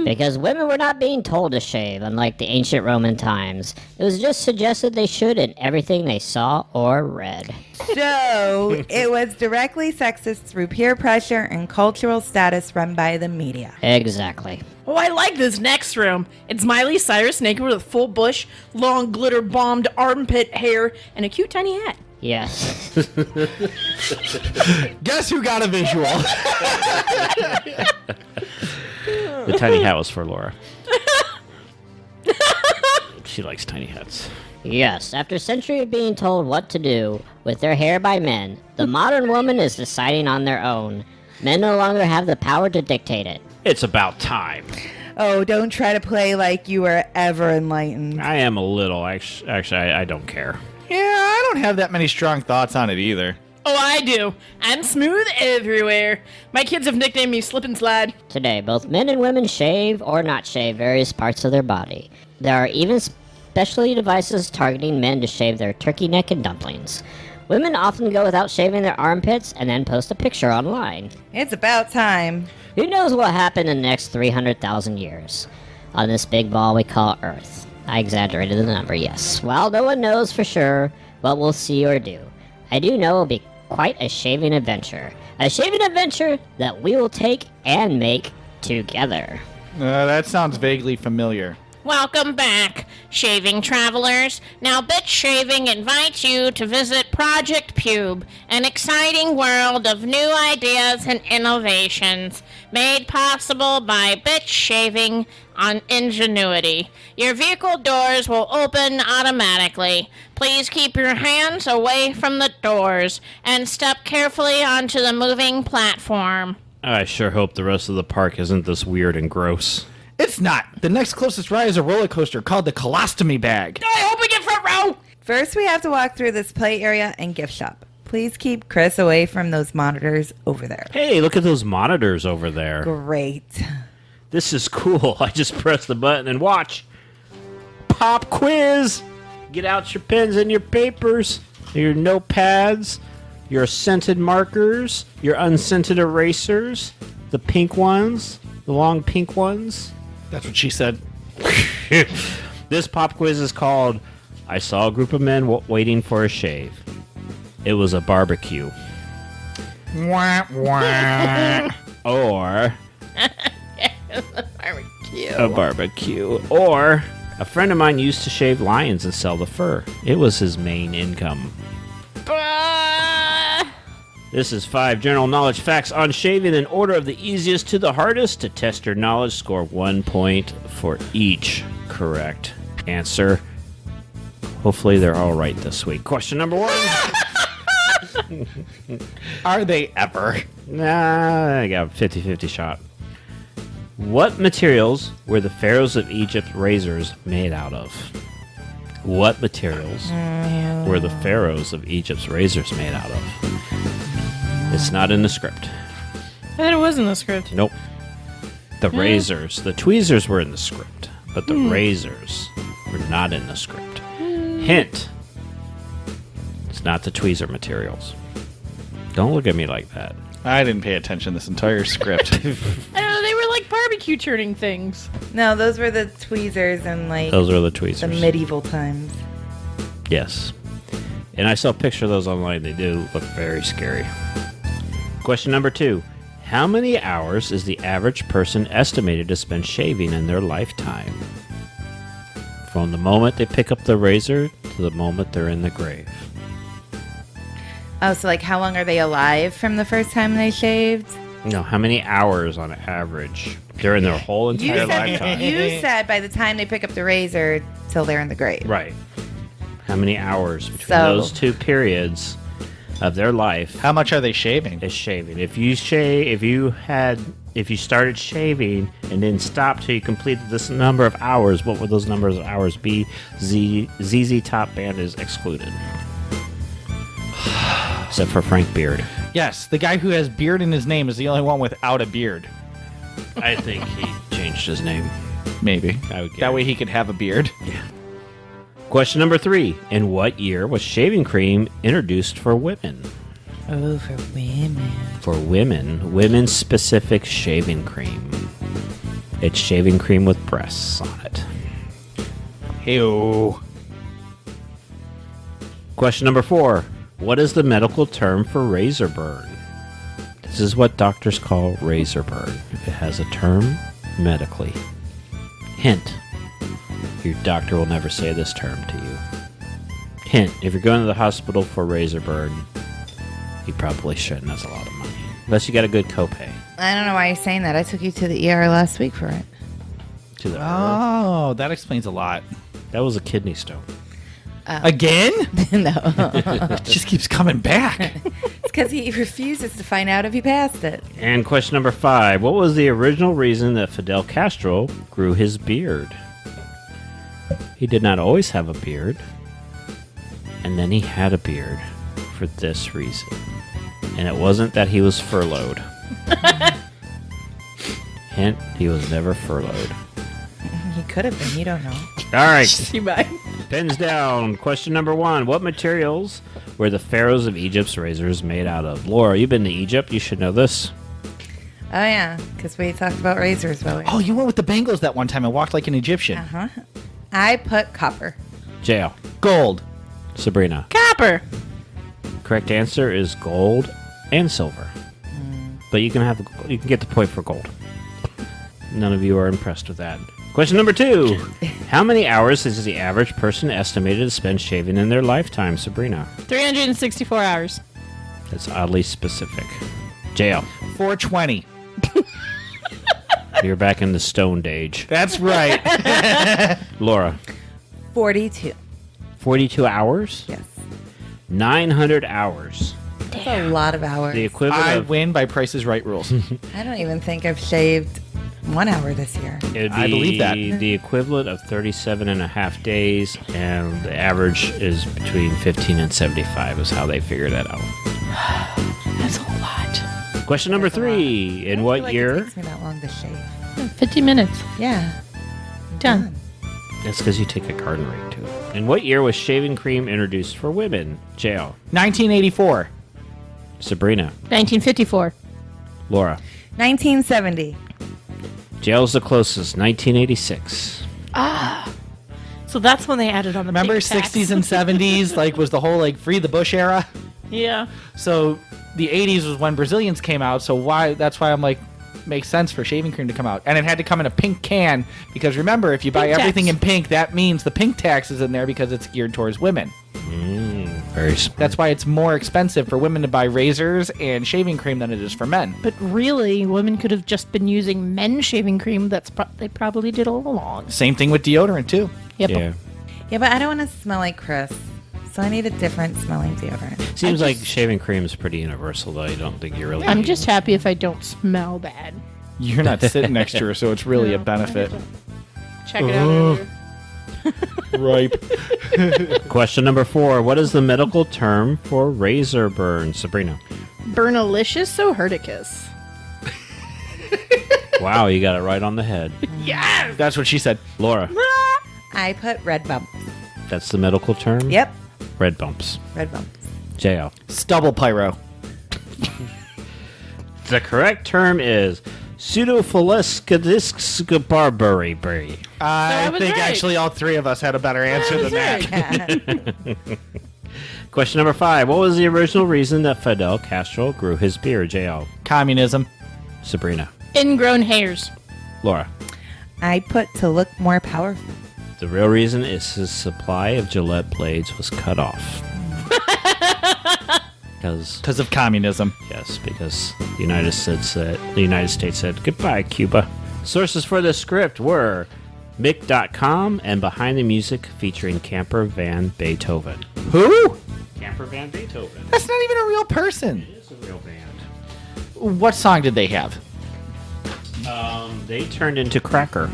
Because women were not being told to shave, unlike the ancient Roman times. It was just suggested they should in everything they saw or read. So, it was directly sexist through peer pressure and cultural status run by the media. Exactly. Oh, I like this next room. It's Miley Cyrus naked with a full bush, long glitter bombed armpit hair, and a cute tiny hat. Yes. Guess who got a visual? The tiny hat was for Laura. She likes tiny hats. Yes, after centuries of being told what to do with their hair by men, the modern woman is deciding on their own. Men no longer have the power to dictate it. It's about time. Oh, don't try to play like you were ever enlightened. I am a little. Actually, I don't care. Yeah, I don't have that many strong thoughts on it either. Oh, I do. I'm smooth everywhere. My kids have nicknamed me Slip and Slide. Today, both men and women shave or not shave various parts of their body. There are even specialty devices targeting men to shave their turkey neck and dumplings. Women often go without shaving their armpits and then post a picture online. It's about time. Who knows what will happen in the next 300,000 years on this big ball we call Earth? I exaggerated the number, yes. While no one knows for sure what we'll see or do, I do know it'll be quite a shaving adventure. A shaving adventure that we will take and make together. That sounds vaguely familiar. Welcome back, shaving travelers. Now, Bitch Shaving invites you to visit Project Pube, an exciting world of new ideas and innovations made possible by Bitch Shaving on Ingenuity. Your vehicle doors will open automatically. Please keep your hands away from the doors and step carefully onto the moving platform. I sure hope the rest of the park isn't this weird and gross. It's not. The next closest ride is a roller coaster called the Colostomy Bag. I hope we get front row! First, we have to walk through this play area and gift shop. Please keep Chris away from those monitors over there. Hey, look at those monitors over there. Great. This is cool. I just press the button and watch. Pop quiz. Get out your pens and your papers, your notepads, your scented markers, your unscented erasers, the pink ones, the long pink ones. That's what she said. This pop quiz is called I Saw a Group of Men Waiting for a Shave. It was a barbecue. Wah, wah. Or a barbecue. Or a friend of mine used to shave lions and sell the fur. It was his main income. This is 5 general knowledge facts on shaving in order of the easiest to the hardest. To test your knowledge, score 1 point for each correct answer. Hopefully they're all right this week. Question number 1. Are they ever? Nah, I got a 50-50 shot. What materials were the pharaohs of Egypt razors made out of? What materials were the pharaohs of Egypt's razors made out of? It's not in the script. I thought it was in the script. Nope. The razors. The tweezers were in the script, but the razors were not in the script. Hint. It's not the tweezer materials. Don't look at me like that. I didn't pay attention this entire script. I don't know, they were like barbecue turning things. No, those were the tweezers in like Those are the tweezers. the medieval times. Yes. And I saw a picture of those online. They do look very scary. Question number 2. How many hours is the average person estimated to spend shaving in their lifetime? From the moment they pick up the razor to the moment they're in the grave. Oh, so like how long are they alive from the first time they shaved? No, how many hours on average during their whole entire lifetime? You said by the time they pick up the razor till they're in the grave. Right. How many hours between So- those two periods of their life How much are they shaving? is shaving? If you started shaving and then stopped till you completed this number of hours, what would those numbers of hours be? ZZ Top Band is excluded. Except for Frank Beard. Yes, the guy who has beard in his name is the only one without a beard. I think he changed his name. Maybe. I would That way he could have a beard. Question number 3. In what year was shaving cream introduced for women? Oh, for women. For women, women's specific shaving cream. It's shaving cream with breasts on it. Ew. Question number 4. What is the medical term for razor burn? This is what doctors call razor burn. It has a term medically. Hint. Your doctor will never say this term to you. Hint. If you're going to the hospital for razor burn, you probably shouldn't. That's a lot of money. Unless you got a good copay. I don't know why you're saying that. I took you to the ER last week for it. To the Oh, that explains a lot. That was a kidney stone. Again? No. It just keeps coming back. It's because he refuses to find out if he passed it. And question number 5. What was the original reason that Fidel Castro grew his beard? He did not always have a beard. And then he had a beard for this reason. And it wasn't that he was furloughed. Hint, he was never furloughed. He could have been. You don't know. All right, See, bye. pens down. Question number 1. What materials were the pharaohs of Egypt's razors made out of? Laura, you've been to Egypt. You should know this. Oh, yeah. Because we talked about razors while we Oh, you went with the Bengals that one time and walked like an Egyptian. Uh-huh. I put copper. JL. Gold. Sabrina. Copper. Correct answer is gold and silver. But you can get the point for gold. None of you are impressed with that. Question number 2. How many hours is the average person estimated to spend shaving in their lifetime, Sabrina? 364 hours. That's oddly specific. JL. 420. You're back in the stoned age. That's right. Laura. 42. 42 hours? Yes. 900 hours. That's a lot of hours. The equivalent I of... win by Price is Right rules. I don't even think I've shaved 1 hour this year. It'd be I believe that. the equivalent of 37 and a half days, and the average is between 15 and 75 is how they figure that out. That's a lot. Question number 3. In I what feel like year? It takes me that long to shave. 50 minutes. Yeah. Done. That's because you take a garden rake too. In what year was shaving cream introduced for women? JL. 1984. Sabrina. 1954. Laura. 1970. JL's the closest. 1986. So that's when they added on the Remember pink tax. 60s and 70s, like was the whole like free the bush era? Yeah. So the 80s was when Brazilians came out, so that's why I'm like makes sense for shaving cream to come out. And it had to come in a pink can because remember, if you buy Pink everything tax. in pink, that means the pink tax is in there because it's geared towards women. Very smart. That's why it's more expensive for women to buy razors and shaving cream than it is for men. But really, women could have just been using men's shaving cream. They probably did all along. Same thing with deodorant too. Yep. Yeah. Yeah, but I don't want to smell like Chris. So I need a different smelling deodorant. Seems like shaving cream is pretty universal, though. I don't think you really. I'm need just it. happy if I don't smell bad. You're not sitting next to her, so it's really a No, benefit. Check it out earlier. Ripe. Question number 4. What is the medical term for razor burn, Sabrina? Burnalicious Soherticus. Wow, you got it right on the head. Yes! That's what she said. Laura. I put red bumps. That's the medical term? Yep. Red bumps. Red bumps. JL. Stubble pyro. The correct term is pseudophilescadiscbarbury. I was think right. actually all three of us had a better answer than that. Yeah. Question number 5. What was the original reason that Fidel Castro grew his beard? JL. Communism. Sabrina. Ingrown hairs. Laura. I put to look more powerful. The real reason is his supply of Gillette blades was cut off. Because Because of communism. yes, because the United States said goodbye, Cuba. Sources for the script were Mick.com and Behind the Music featuring Camper Van Beethoven. Who? Camper Van Beethoven. That's not even a real person. It is a real band. What song did they have? They turned into Cracker.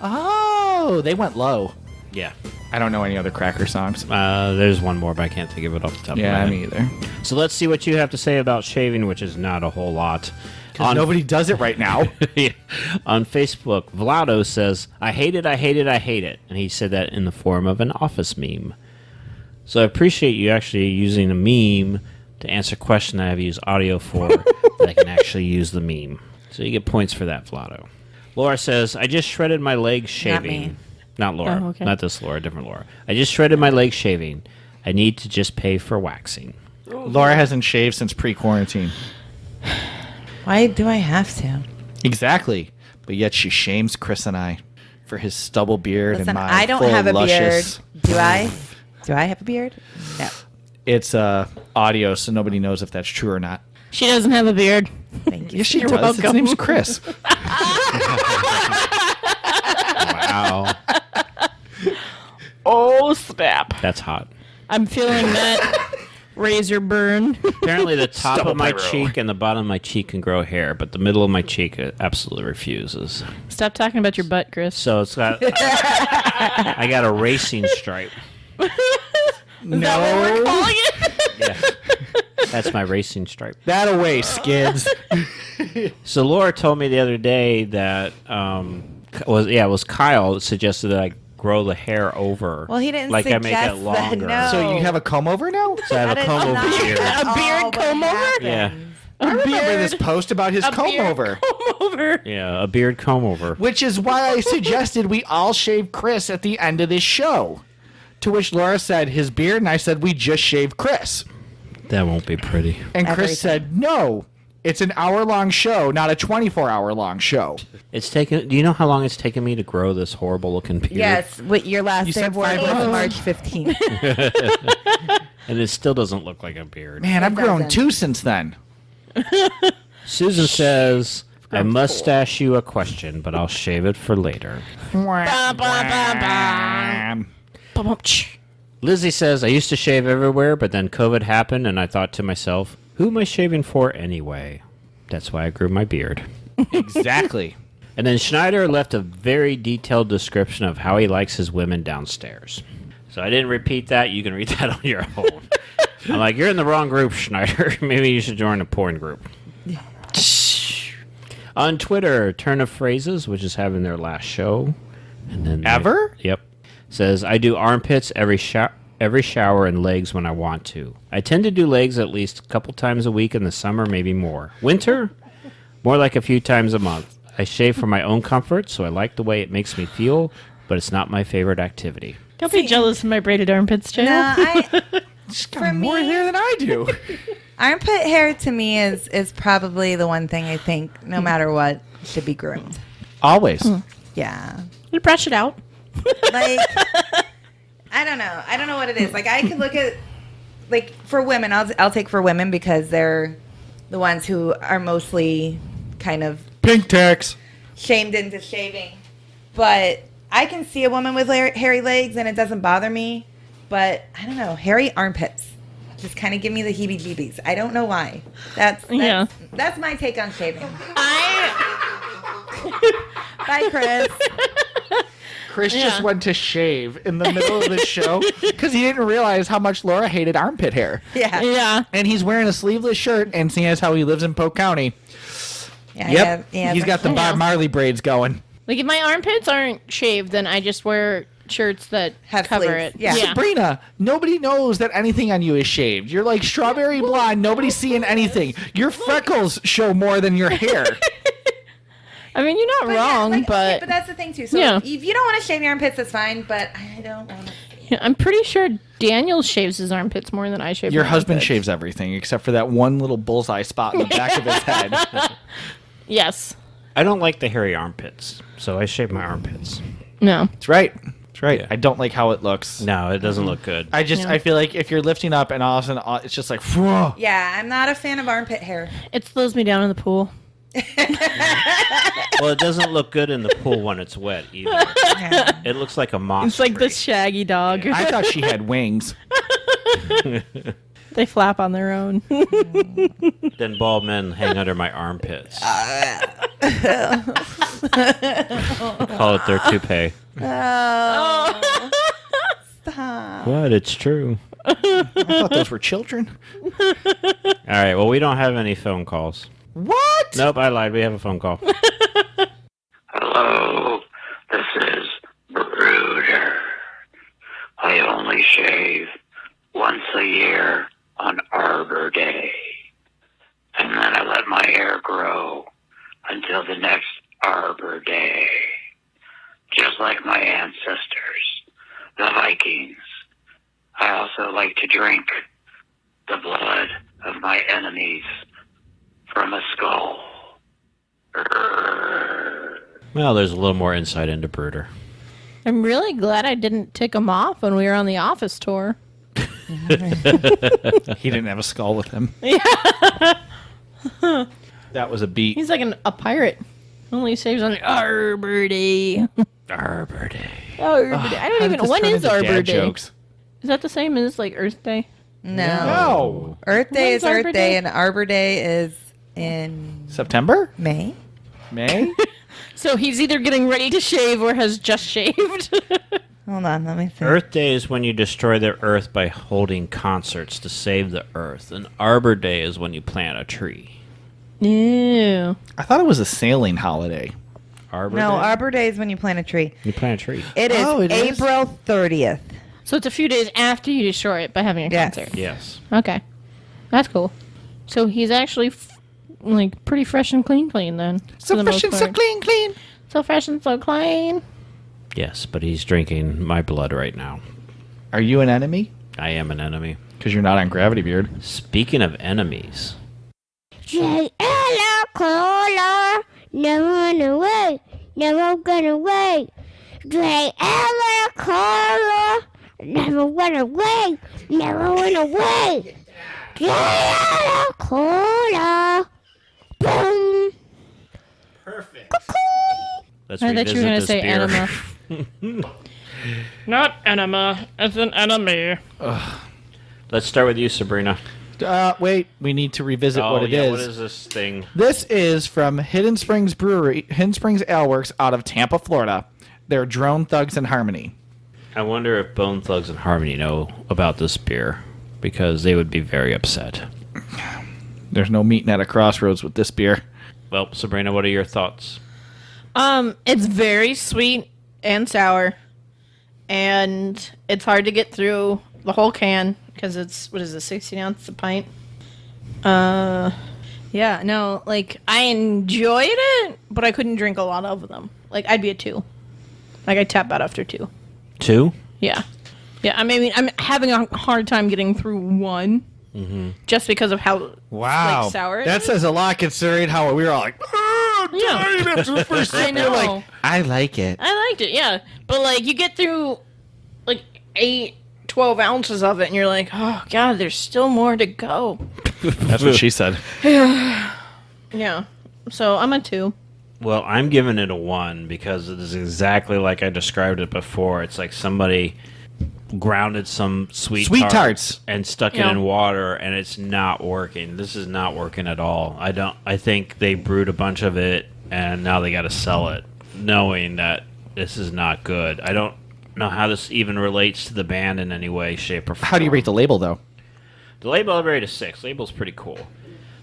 Oh, they went low. Yeah. I don't know any other Cracker songs. There's one more, but I can't think of it off the top of my Yeah, head. me either. So let's see what you have to say about shaving, which is not a whole lot. Because nobody does it right now. On Facebook, Vlado says, I hate it, I hate it, I hate it. And he said that in the form of an office meme. So I appreciate you actually using a meme to answer a question I have used audio for that I can actually use the meme. So you get points for that, Vlado. Laura says, I just shredded my legs Not me. shaving. Not Laura. Oh, okay. Not this Laura, different Laura. I just shredded my legs shaving. I need to just pay for waxing. Laura hasn't shaved since pre-quarantine. Why do I have to? Exactly. But yet she shames Chris and I for his stubble beard Listen, and my I don't full, have a luscious... beard. Do I? Do I have a beard? No. It's audio, so nobody knows if that's true or not. She doesn't have a beard. Thank you. Yes, she You're does. His welcome. name's Chris. Wow. Oh, snap. That's hot. I'm feeling that razor burn. Apparently the top Stubble of my pyro. cheek and the bottom of my cheek can grow hair, but the middle of my cheek absolutely refuses. Stop talking about your butt, Chris. So it's got... I got a racing stripe. Is that what we're calling it? Yeah. That's my racing stripe. That away, skids. So Laura told me the other day that it was Kyle that suggested that I grow the hair over. Well, he didn't like I suggest make it that, longer. no. So you have a comb over now? So I have That a is comb over not beard. at A beard all what comb over? happens. Yeah. I remember this post about his A comb beard over. Comb over. Yeah, a beard comb over. Which is why I suggested we all shave Chris at the end of this show. To which Laura said his beard, and I said we just shave Chris. That won't be pretty. And Every Chris said, no, it's an hour-long show, not a 24-hour-long show. It's taken. Do you know how long it's taken me to grow this horrible looking beard? Yes, what your last You day said of work 5 was months. March 15th. And it still doesn't look like a beard. Man, I've grown doesn't. 2 since then. Susan says, I must ask you a question, but I'll shave it for later. Ba, ba, ba, ba. Ba-bum-tsh. Lizzie says, I used to shave everywhere, but then COVID happened, and I thought to myself, who am I shaving for anyway? That's why I grew my beard. Exactly. And then Schneider left a very detailed description of how he likes his women downstairs. So I didn't repeat that. You can read that on your own. I'm like, you're in the wrong group, Schneider. Maybe you should join a porn group. On Twitter, Turn of Phrases, which is having their last show. And then Ever? Yep. Says, I do armpits every shower and legs when I want to. I tend to do legs at least a couple times a week in the summer, maybe more. Winter? More like a few times a month. I shave for my own comfort, so I like the way it makes me feel, but it's not my favorite activity. Don't be jealous of my braided armpits, Jay. No, She's For got more me- hair than I do. armpit hair to me is probably the one thing I think, no matter what, should be groomed. Always. Yeah. You brush it out. Like, I don't know. I don't know what it is. Like, I could look at, like, for women, I'll take for women because they're the ones who are mostly kind of Pink tax. shamed into shaving. But I can see a woman with hairy legs and it doesn't bother me. But I don't know, hairy armpits just kind of give me the heebie-jeebies. I don't know why. That's my take on shaving. Bye, Chris. Chris just went to shave in the middle of the show because he didn't realize how much Laura hated armpit hair. Yeah. Yeah. And he's wearing a sleeveless shirt, and seeing as how he lives in Polk County, Yeah, he's got the Bob Marley braids going. Like, if my armpits aren't shaved, then I just wear shirts that Have cover sleeves. it. Yeah. Sabrina, nobody knows that anything on you is shaved. You're like strawberry blonde. Nobody's seeing anything. Your freckles show more than your hair. I mean, you're not But yeah, wrong, like, but okay, but that's the thing too. So Yeah. if you don't want to shave your armpits, that's fine. But I don't want to. yeah, I'm pretty sure Daniel shaves his armpits more than I shave Your my husband armpits. shaves everything except for that one little bullseye spot in the back of his head. Yes. I don't like the hairy armpits, so I shave my armpits. No. That's right. That's right. Yeah. I don't like how it looks. No, it doesn't look good. I feel like if you're lifting up and all of a sudden it's just like, whoa. Yeah, I'm not a fan of armpit hair. It slows me down in the pool. Well, it doesn't look good in the pool when it's wet either. Yeah. It looks like a moss. It's like tree. this shaggy dog. I thought she had wings. They flap on their own. Then bald men hang under my armpits. Call it their toupee. Oh. Stop. What? It's true. I thought those were children. All right. Well, we don't have any phone calls. What? Nope, I lied. We have a phone call. Hello, this is Brooder. I only shave once a year on Arbor Day. And then I let my hair grow until the next Arbor Day. Just like my ancestors, the Vikings, I also like to drink the blood of my enemies from a skull. Well, there's a little more insight into Brooder. I'm really glad I didn't tick him off when we were on the office tour. He didn't have a skull with him. Yeah. That was a beat. He's like a pirate. Only saves on Arbor Day. Arbor Day. Arbor Day. I don't How even did know. this When turn is into Arbor dad Day? jokes? Is that the same as like Earth Day? No. No. Earth Day When's is Earth Arbor Day, Day? and Arbor Day is in September? May. May? So he's either getting ready to shave or has just shaved. Hold on, let me see. Earth Day is when you destroy the Earth by holding concerts to save the Earth. And Arbor Day is when you plant a tree. Ew. I thought it was a sailing holiday. Arbor No, Day? Arbor Day is when you plant a tree. You plant a tree. It is Oh, it is? April 30th. So it's a few days after you destroy it by having a Yes. concert. Yes. Okay. That's cool. So he's actually like pretty fresh and clean then. So for the most fresh and so part. clean. So fresh and so clean. Yes, but he's drinking my blood right now. Are you an enemy? I am an enemy. Because you're not on Gravity Beard. Speaking of enemies, Cola, never run away, never run away. Cola, never run away, never run away. Cola, boom. let's I thought you were going to revisit say this beer. enema. Not enema. It's an enemy. Let's start with you, Sabrina. Wait, we need to revisit what it yeah, is. what is this thing? This is from Hidden Springs Brewery, Hidden Springs Ale Works out of Tampa, Florida. They're Drone Thugs and Harmony. I wonder if Bone Thugs and Harmony know about this beer, because they would be very upset. There's no meeting at a crossroads with this beer. Well, Sabrina, what are your thoughts? It's very sweet and sour, and it's hard to get through the whole can because it's 16 ounces a pint. Yeah, no, like I enjoyed it, but I couldn't drink a lot of them. Like I'd be a 2. Like I tap out after 2. 2? Yeah, I mean, I'm having a hard time getting through 1, just because of how like, sour it that is. says a lot considering how we were all like, Yeah. after the first I sip. know. You're like, I like it. I liked it, yeah. But, like, you get through, like, 12 ounces of it, and you're like, oh, God, there's still more to go. That's what she said. Yeah. So, I'm a 2. Well, I'm giving it a 1 because it is exactly like I described it before. It's like somebody grounded some sweet tarts and stuck it Yeah. in water, and it's not working. This is not working at all. I think they brewed a bunch of it, and now they got to sell it, knowing that this is not good. I don't know how this even relates to the band in any way, shape, or form. How do you rate the label, though? The label? I rate a 6. Label's pretty cool.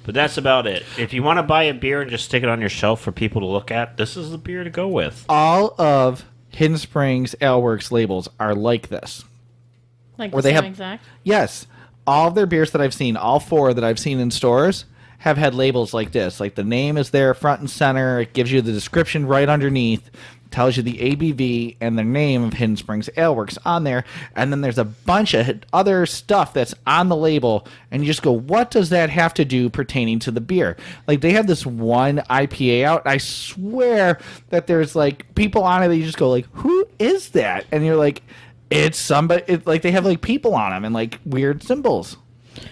But that's about it. If you want to buy a beer and just stick it on your shelf for people to look at, this is the beer to go with. All of Hidden Springs Ale Works labels are like this. Like, Or the they same have- exact. Yes. All of their beers that I've seen, all 4 that I've seen in stores, have had labels like this. Like the name is there front and center. It gives you the description right underneath. Tells you the ABV and the name of Hidden Springs Ale Works on there. And then there's a bunch of other stuff that's on the label. And you just go, what does that have to do pertaining to the beer? Like they have this one IPA out. I swear that there's like people on it that you just go like, who is that? And you're like, it's somebody. It's like they have like people on them and like weird symbols.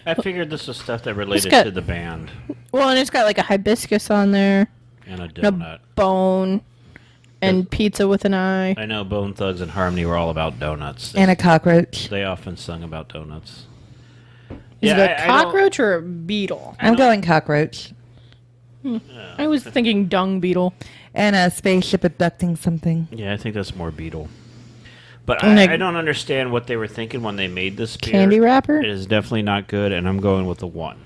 I figured this was stuff that related got- to the band Well, and it's got, like, a hibiscus on there, and a and donut. a bone, and pizza with an eye. I know Bone Thugs and Harmony were all about donuts. And a cockroach. They often sung about donuts. Is it a I don't- cockroach or a beetle? I'm going cockroach. I was thinking dung beetle. And a spaceship abducting something. Yeah, I think that's more beetle. But And I like- don't understand what they were thinking when they made this beer. Candy wrapper? It is definitely not good, and I'm going with the 1.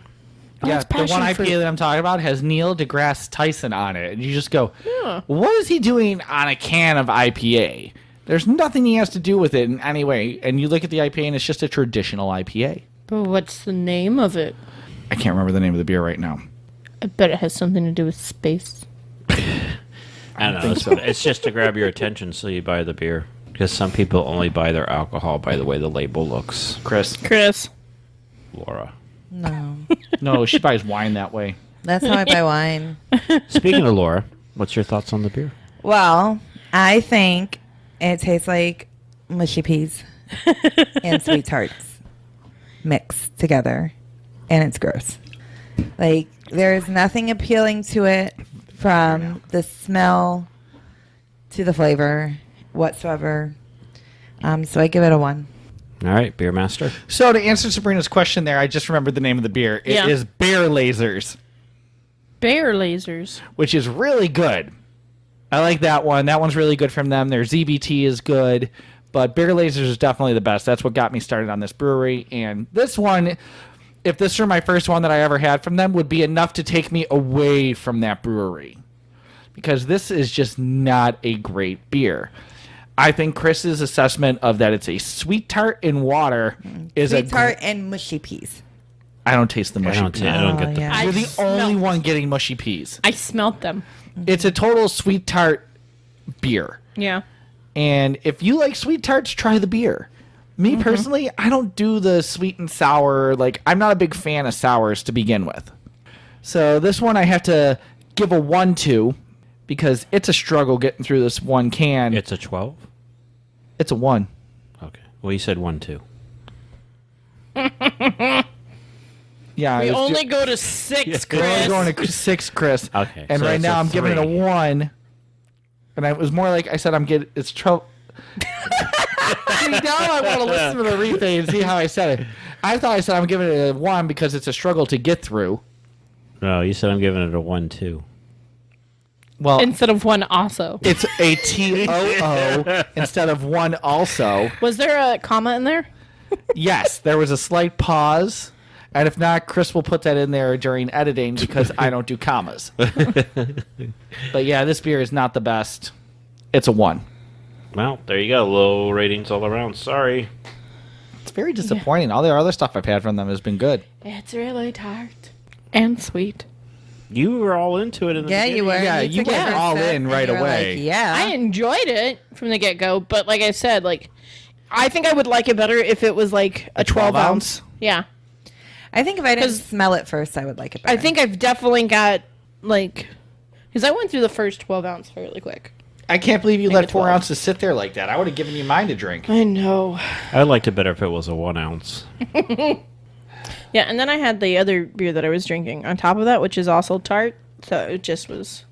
Yeah, it's the one passion IPA fruit. that I'm talking about has Neil deGrasse Tyson on it. And you just go, Yeah. what is he doing on a can of IPA? There's nothing he has to do with it in any way. And you look at the IPA and it's just a traditional IPA. But what's the name of it? I can't remember the name of the beer right now. I bet it has something to do with space. I don't know. It's just to grab your attention so you buy the beer. Because some people only buy their alcohol by the way the label looks. Chris. Laura. No. No, she buys wine that way. That's how I buy wine. Speaking of Laura, what's your thoughts on the beer? Well, I think it tastes like mushy peas and sweet tarts mixed together, and it's gross. Like, there's nothing appealing to it from the smell to the flavor whatsoever. So I give it a 1. All right, Beer Master. So to answer Sabrina's question there, I just remembered the name of the beer. It is Bear Lasers, Bear lasers. which is really good. I like that one. That one's really good from them. Their ZBT is good, but Bear Lasers is definitely the best. That's what got me started on this brewery. And this one, if this were my first one that I ever had from them, would be enough to take me away from that brewery. Because this is just not a great beer. I think Chris's assessment of that it's a sweet tart in water is Sweet tart and mushy peas. I don't taste the I mushy don't, peas. I don't get the. yeah. You're the only smelt- one getting mushy peas. I smelt them. It's a total sweet tart beer. Yeah. And if you like sweet tarts, try the beer. Me personally, I don't do the sweet and sour. Like, I'm not a big fan of sours to begin with. So this one I have to give a 1 to because it's a struggle getting through this one can. It's a 12? It's a 1. Okay. Well, you said 1, 2. Yeah, We I was only go to 6, We're only Chris. going to 6, Chris. Okay, And so right it's now a I'm giving it a 3. 1. And it was more like I said it's trouble. See, now I want to listen to the replay and see how I said it. I thought I said I'm giving it a 1 because it's a struggle to get through. No, you said I'm giving it a 1, 2. Well, Instead of 1 also. it's a TOO instead of 1 also. Was there a comma in there? Yes, there was a slight pause. And if not, Chris will put that in there during editing because I don't do commas. But yeah, this beer is not the best. It's a 1. Well, there you go. Low ratings all around. Sorry. It's very disappointing. All the other stuff I've had from them has been good. It's really tart. And sweet. You were all into it in the Yeah, you were. beginning. Yeah, you took went it for a all sip in and right you were away. Like, yeah. I enjoyed it from the get-go, but like I said, like, I think I would like it better if it was like a 12 ounce. Yeah. I think if I didn't 'Cause- smell it first, I would like it better. I think I've definitely got, like, because I went through the first 12 ounce fairly quick. I can't believe you Make let it 4 12. ounces sit there like that. I would have given you mine to drink. I know. I liked it better if it was a 1 ounce. Yeah, and then I had the other beer that I was drinking on top of that, which is also tart. So it just was